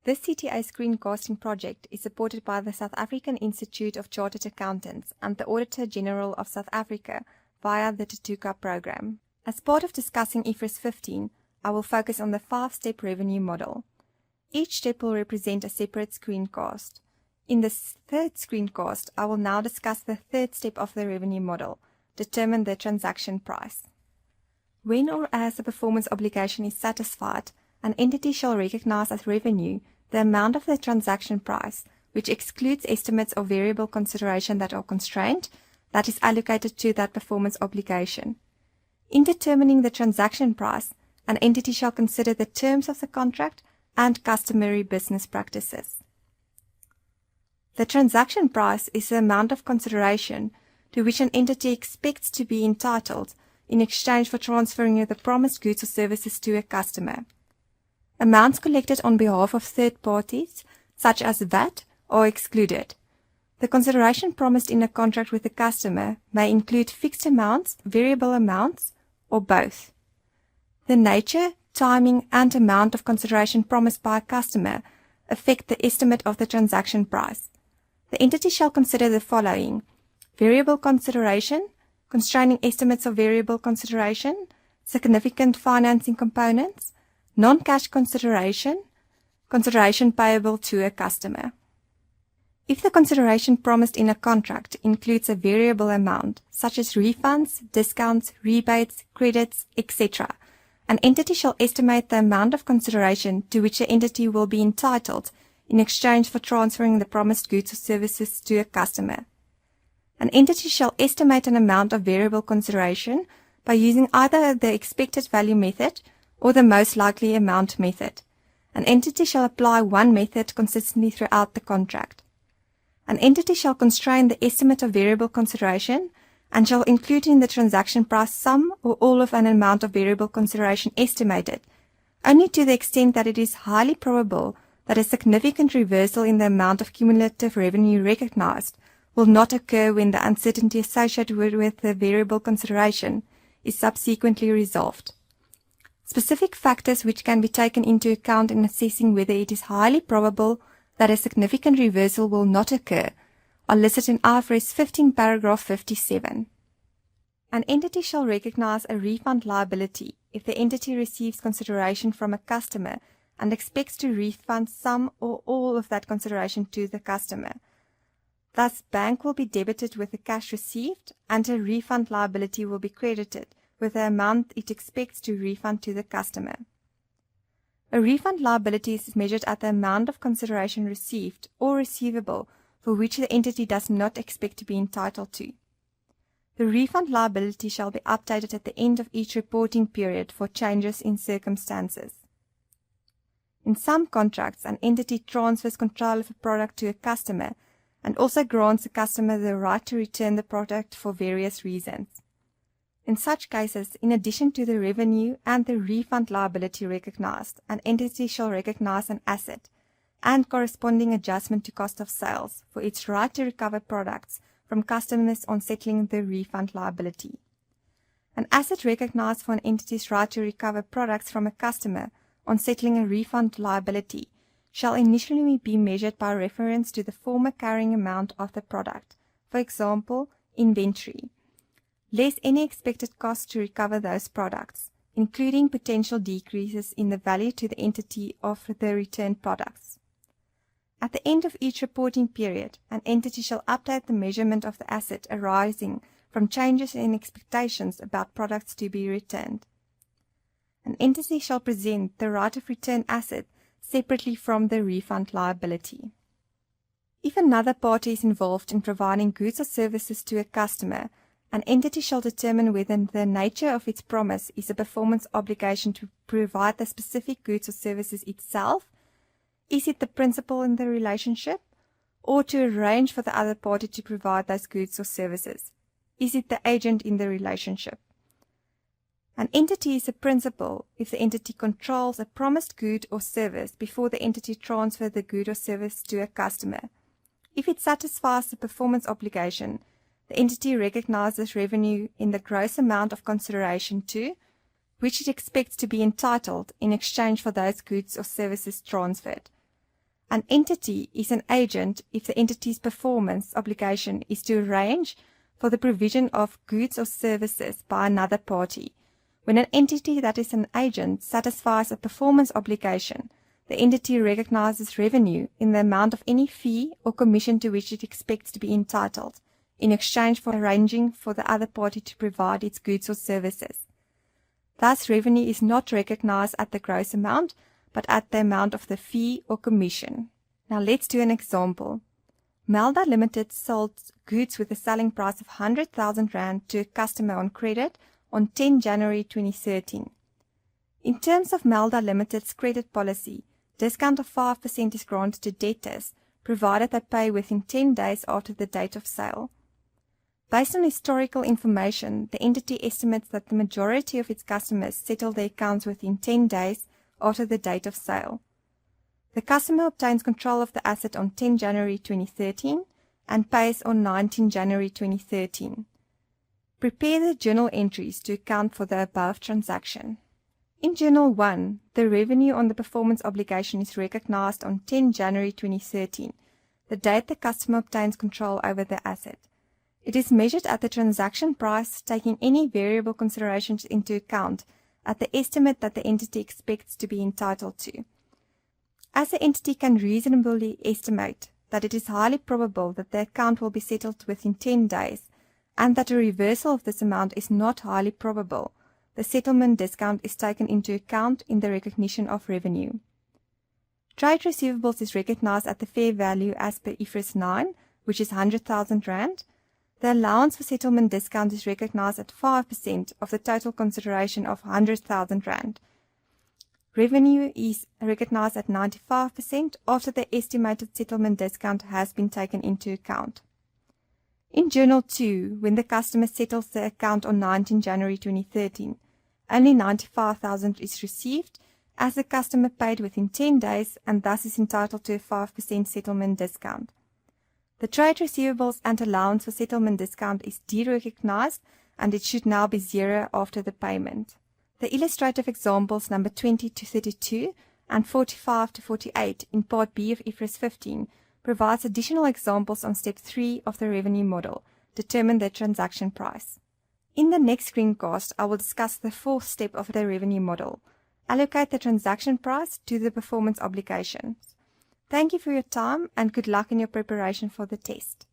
This CTA screencasting project is supported by the South African Institute of Chartered Accountants and the Auditor General of South Africa via the Tutuka program. As part of discussing IFRS 15, I will focus on the 5-step revenue model. Each step will represent a separate screencast. In this third screencast, I will now discuss the third step of the revenue model, determine the transaction price. When or as a performance obligation is satisfied, an entity shall recognize as revenue the amount of the transaction price, which excludes estimates of variable consideration that are constrained, that is allocated to that performance obligation. In determining the transaction price, an entity shall consider the terms of the contract and customary business practices. The transaction price is the amount of consideration to which an entity expects to be entitled in exchange for transferring the promised goods or services to a customer. Amounts collected on behalf of third parties, such as VAT, are excluded. The consideration promised in a contract with the customer may include fixed amounts, variable amounts, or both. The nature, timing, and amount of consideration promised by a customer affect the estimate of the transaction price. The entity shall consider the following: variable consideration, constraining estimates of variable consideration, significant financing components, non-cash consideration, consideration payable to a customer. If the consideration promised in a contract includes a variable amount, such as refunds, discounts, rebates, credits, etc., an entity shall estimate the amount of consideration to which the entity will be entitled in exchange for transferring the promised goods or services to a customer. An entity shall estimate an amount of variable consideration by using either the expected value method or the most likely amount method. An entity shall apply one method consistently throughout the contract. An entity shall constrain the estimate of variable consideration and shall include in the transaction price some or all of an amount of variable consideration estimated, only to the extent that it is highly probable that a significant reversal in the amount of cumulative revenue recognized will not occur when the uncertainty associated with the variable consideration is subsequently resolved. Specific factors which can be taken into account in assessing whether it is highly probable that a significant reversal will not occur are listed in IFRS 15 paragraph 57. An entity shall recognize a refund liability if the entity receives consideration from a customer and expects to refund some or all of that consideration to the customer. Thus, bank will be debited with the cash received and a refund liability will be credited with the amount it expects to refund to the customer. A refund liability is measured at the amount of consideration received or receivable for which the entity does not expect to be entitled to. The refund liability shall be updated at the end of each reporting period for changes in circumstances. In some contracts, an entity transfers control of a product to a customer and also grants the customer the right to return the product for various reasons. In such cases, in addition to the revenue and the refund liability recognized, an entity shall recognize an asset and corresponding adjustment to cost of sales for its right to recover products from customers on settling the refund liability. An asset recognized for an entity's right to recover products from a customer on settling a refund liability shall initially be measured by reference to the former carrying amount of the product, for example, inventory, less any expected cost to recover those products, including potential decreases in the value to the entity of the returned products. At the end of each reporting period, an entity shall update the measurement of the asset arising from changes in expectations about products to be returned. An entity shall present the right of return asset separately from the refund liability. If another party is involved in providing goods or services to a customer, an entity shall determine whether the nature of its promise is a performance obligation to provide the specific goods or services itself, is it the principal in the relationship, or to arrange for the other party to provide those goods or services, is it the agent in the relationship. An entity is a principal if the entity controls a promised good or service before the entity transfers the good or service to a customer. If it satisfies the performance obligation, the entity recognizes revenue in the gross amount of consideration to which it expects to be entitled in exchange for those goods or services transferred. An entity is an agent if the entity's performance obligation is to arrange for the provision of goods or services by another party. When an entity that is an agent satisfies a performance obligation, the entity recognizes revenue in the amount of any fee or commission to which it expects to be entitled, in exchange for arranging for the other party to provide its goods or services. Thus, revenue is not recognized at the gross amount, but at the amount of the fee or commission. Now let's do an example. Melda Limited sold goods with a selling price of 100,000 Rand to a customer on credit on 10 January 2013. In terms of Melda Limited's credit policy, discount of 5% is granted to debtors, provided they pay within 10 days after the date of sale. Based on historical information, the entity estimates that the majority of its customers settle their accounts within 10 days after the date of sale. The customer obtains control of the asset on 10 January 2013 and pays on 19 January 2013. Prepare the journal entries to account for the above transaction. In Journal 1, the revenue on the performance obligation is recognized on 10 January 2013, the date the customer obtains control over the asset. It is measured at the transaction price, taking any variable considerations into account at the estimate that the entity expects to be entitled to. As the entity can reasonably estimate that it is highly probable that the account will be settled within 10 days, and that a reversal of this amount is not highly probable, the settlement discount is taken into account in the recognition of revenue. Trade receivables is recognized at the fair value as per IFRS 9, which is 100,000 Rand. The allowance for settlement discount is recognized at 5% of the total consideration of 100,000 Rand. Revenue is recognized at 95% after the estimated settlement discount has been taken into account. In Journal 2, when the customer settles the account on 19 January 2013, only 95,000 is received, as the customer paid within 10 days and thus is entitled to a 5% settlement discount. The trade receivables and allowance for settlement discount is derecognized, and it should now be zero after the payment. The illustrative examples number 20 to 32 and 45 to 48 in Part B of IFRS 15 provides additional examples on Step 3 of the revenue model, determine the transaction price. In the next screencast, I will discuss the fourth step of the revenue model, allocate the transaction price to the performance obligations. Thank you for your time and good luck in your preparation for the test.